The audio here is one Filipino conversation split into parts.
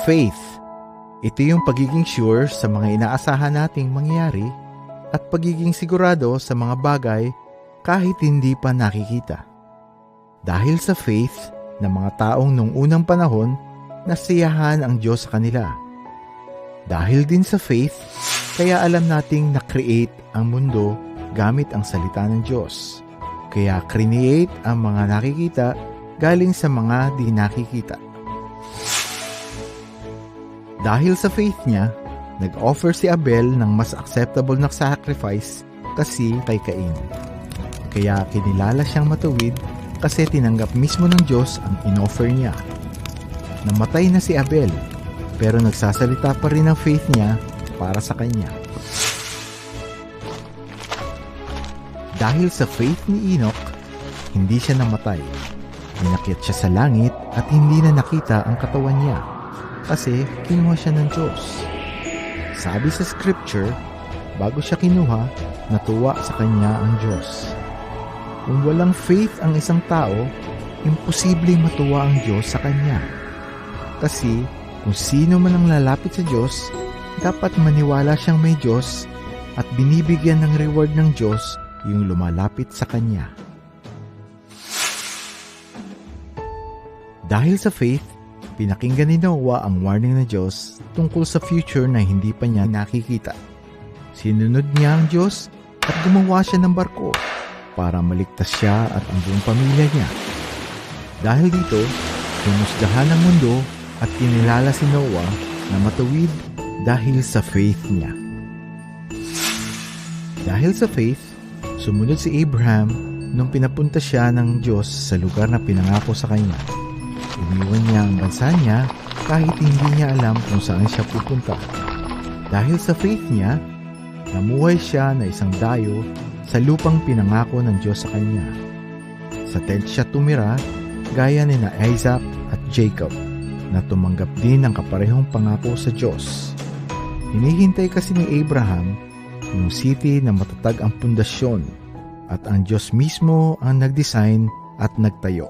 Faith. Ito yung pagiging sure sa mga inaasahan nating mangyayari at pagiging sigurado sa mga bagay kahit hindi pa nakikita. Dahil sa faith ng mga taong nung unang panahon, nasiyahan ang Diyos sa kanila. Dahil din sa faith, kaya alam nating na-create ang mundo gamit ang salita ng Diyos. Kaya create ang mga nakikita galing sa mga di nakikita. Dahil sa faith niya, nag-offer si Abel ng mas acceptable na sacrifice kasi kay Cain. Kaya kinilala siyang matuwid kasi tinanggap mismo ng Diyos ang in-offer niya. Namatay na si Abel, pero nagsasalita pa rin ang faith niya para sa kanya. Dahil sa faith ni Enoch, hindi siya namatay. Inakyat siya sa langit at hindi na nakita ang katawan niya kasi kinuha siya ng Diyos. Sabi sa scripture, bago siya kinuha, natuwa sa kanya ang Diyos. Kung walang faith ang isang tao, imposible matuwa ang Diyos sa kanya. Kasi kung sino man ang lalapit sa Diyos, dapat maniwala siyang may Diyos at binibigyan ng reward ng Diyos yung lumalapit sa kanya. Dahil sa faith, pinakinggan ni Noah ang warning ng Diyos tungkol sa future na hindi pa niya nakikita. Sinunod niya ang Diyos at gumawa siya ng barko para maligtas siya at ang buong pamilya niya. Dahil dito, hinusgahan ang mundo at kinilala si Noah na matuwid dahil sa faith niya. Dahil sa faith, sumunod si Abraham nung pinapunta siya ng Diyos sa lugar na pinangako sa kanya. Iniwan niya ang bansa niya kahit hindi niya alam kung saan siya pupunta. Dahil sa faith niya, namuhay siya na isang dayo sa lupang pinangako ng Diyos sa kanya. Sa tent siya tumira, gaya ni na Isaac at Jacob, na tumanggap din ng kaparehong pangako sa Diyos. Hinihintay kasi ni Abraham yung city na matatag ang pundasyon at ang Diyos mismo ang nag-design at nagtayo.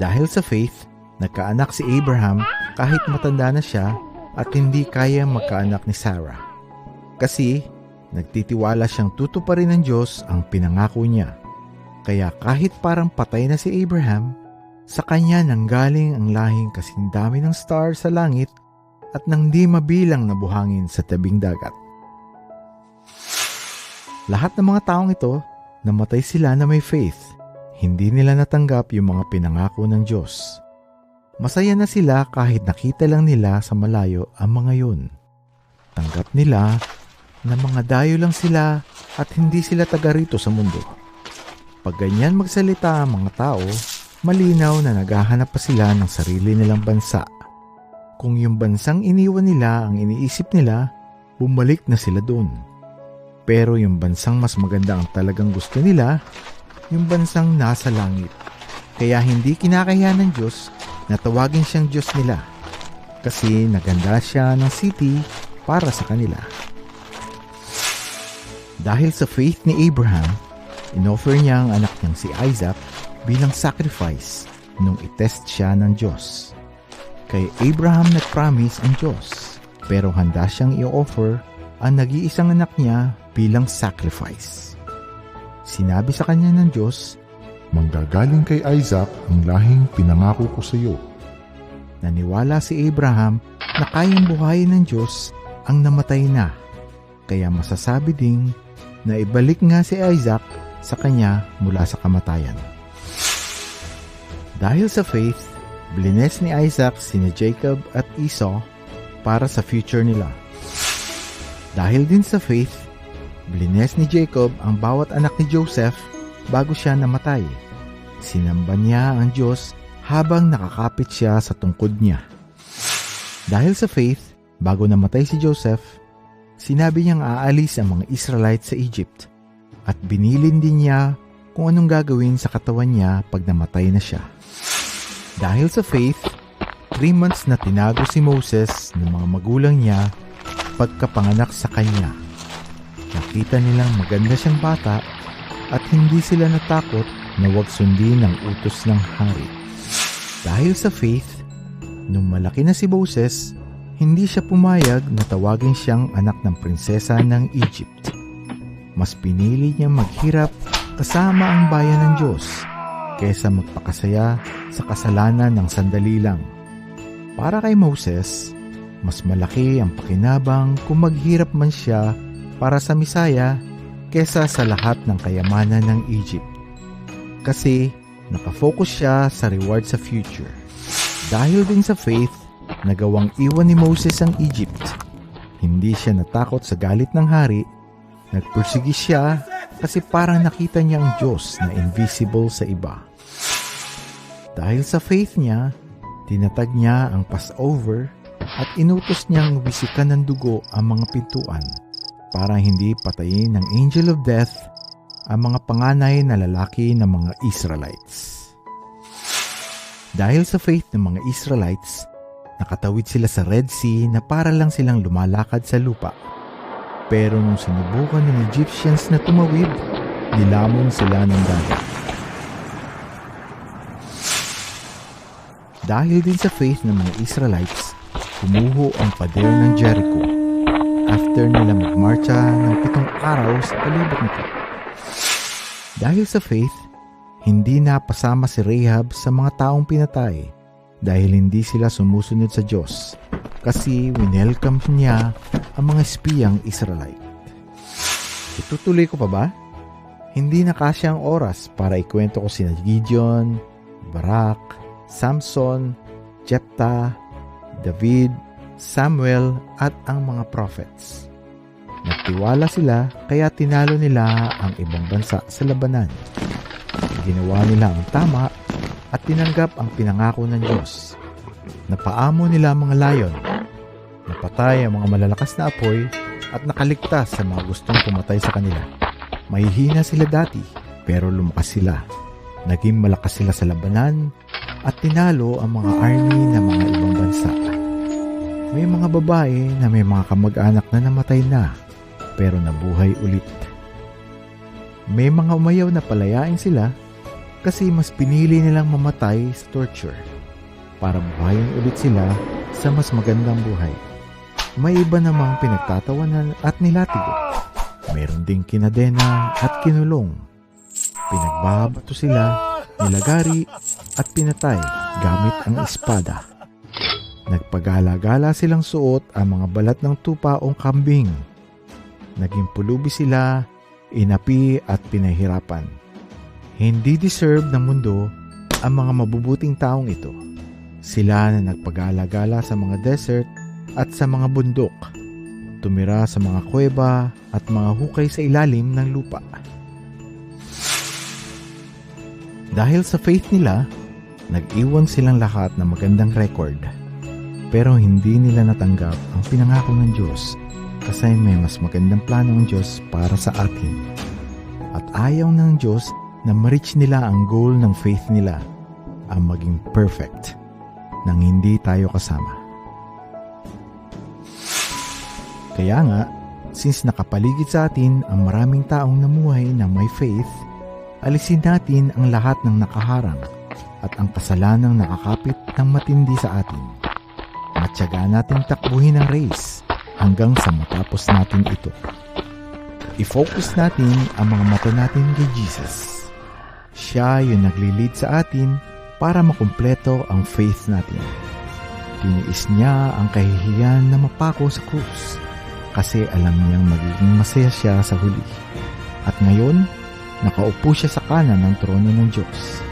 Dahil sa faith, nagkaanak si Abraham kahit matanda na siya at hindi kaya magkaanak ni Sarah. Kasi nagtitiwala siyang tutuparin ng Diyos ang pinangako niya. Kaya kahit parang patay na si Abraham, sa kanya nanggaling ang lahing kasing dami ng stars sa langit at nang di mabilang na buhangin sa tabing dagat. Lahat ng mga taong ito, namatay sila na may faith. Hindi nila natanggap yung mga pinangako ng Diyos. Masaya na sila kahit nakita lang nila sa malayo ang mga yun. Tanggap nila na mga dayo lang sila at hindi sila taga rito sa mundo. Pag ganyan magsalita ang mga tao, malinaw na naghahanap pa sila ng sarili nilang bansa. Kung yung bansang iniwan nila ang iniisip nila, bumalik na sila doon. Pero yung bansang mas maganda ang talagang gusto nila, yung bansang nasa langit. Kaya hindi kinakaya ng Diyos na tawagin siyang Diyos nila. Kasi naganda siya ng city para sa kanila. Dahil sa faith ni Abraham, inoffer niya ang anak niyang si Isaac bilang sacrifice nung itest siya ng Diyos. Kay Abraham nag-promise ang Diyos, pero handa siyang i-offer ang nag-iisang anak niya bilang sacrifice. Sinabi sa kanya ng Diyos, "Manggagaling kay Isaac ang lahing pinangako ko sa iyo." Naniwala si Abraham na kayang buhayin ng Diyos ang namatay na, kaya masasabi ding na ibalik nga si Isaac sa kanya mula sa kamatayan. Dahil sa faith, blines ni Isaac sina Jacob at Esau para sa future nila. Dahil din sa faith, blines ni Jacob ang bawat anak ni Joseph bago siya namatay. Sinamba niya ang Diyos habang nakakapit siya sa tungkod niya. Dahil sa faith, bago namatay si Joseph, sinabi niyang aalis ang mga Israelites sa Egypt at binilin din niya kung anong gagawin sa katawan niya pag namatay na siya. Dahil sa faith, 3 months na tinago si Moses ng mga magulang niya pagkapanganak sa kanya. Nakita nilang maganda siyang bata at hindi sila natakot na huwag sundin ang utos ng hari. Dahil sa faith, Nung malaki na si Moses, hindi siya pumayag na tawagin siyang anak ng prinsesa ng Egypt. Mas pinili niyang maghirap kasama ang bayan ng Diyos kaysa magpakasaya sa kasalanan ng sandali lang. Para kay Moses, mas malaki ang pakinabang kung maghirap man siya para sa Misaya kaysa sa lahat ng kayamanan ng Egypt. Kasi nakafocus siya sa reward sa future. Dahil din sa faith, nagawang iwan ni Moses ang Egypt. Hindi siya natakot sa galit ng hari. Nagpursigi siya kasi parang nakita niya ang Diyos na invisible sa iba. Dahil sa faith niya, tinatag niya ang Passover at inutos niyang bisikan ng dugo ang mga pintuan para hindi patayin ng angel of death ang mga panganay na lalaki ng mga Israelites. Dahil sa faith ng mga Israelites, nakatawid sila sa Red Sea na para lang silang lumalakad sa lupa. Pero nung sinubukan ng Egyptians na tumawid, nilamon sila ng dagat. Dahil din sa faith ng mga Israelites, humuho ang pader ng Jericho after nila magmarcha ng 7 araw sa palibot nito. Dahil sa faith, hindi napasama si Rahab sa mga taong pinatay dahil hindi sila sumusunod sa Diyos kasi winelcome niya ang mga espiyang Israelite. Itutuloy ko pa ba? Hindi na kasya ang oras para ikwento ko sina Gideon, Barak, Samson, Jephthah, David, Samuel at ang mga prophets. Nagtiwala sila kaya tinalo nila ang ibang bansa sa labanan. Ginawa nila ang tama at tinanggap ang pinangako ng Diyos. Napaamo nila ang mga layon, napatay ang mga malalakas na apoy at nakaligtas sa mga gustong pumatay sa kanila. Mahihina sila dati pero lumakas sila. Naging malakas sila sa labanan at tinalo ang mga army ng mga ibang bansa. May mga babae na may mga kamag-anak na namatay na pero nabuhay ulit. May mga umayaw na palayain sila kasi mas pinili nilang mamatay sa torture para buhayin ulit sila sa mas magandang buhay. May iba namang pinagtatawanan at nilatigo. Meron ding kinadena at kinulong. Pinagbabato sila, nilagari at pinatay gamit ang espada. Nagpagala-gala silang suot ang mga balat ng tupa o kambing. Naging pulubi sila, inapi at pinahirapan. Hindi deserve ng mundo ang mga mabubuting taong ito. Sila na nagpagala-gala sa mga desert at sa mga bundok. Tumira sa mga kuweba at mga hukay sa ilalim ng lupa. Dahil sa faith nila, nag-iwan silang lahat ng magandang record. Pero hindi nila natanggap ang pinangako ng Diyos kasi may mas magandang plano ng Diyos para sa atin. At ayaw ng Diyos na ma-reach nila ang goal ng faith nila, ang maging perfect, nang hindi tayo kasama. Kaya nga, since nakapaligid sa atin ang maraming taong namuhay na may faith, alisin natin ang lahat ng nakaharang at ang kasalanang nakakapit ng matindi sa atin. Matyaga natin takbuhin ang race hanggang sa matapos natin ito. I-focus natin ang mga mata natin kay Jesus. Siya yung naglilid sa atin para makumpleto ang faith natin. Tiniis niya ang kahihiyan na mapako sa krus kasi alam niyang magiging masaya siya sa huli. At ngayon, nakaupo siya sa kanan ng trono ng Diyos.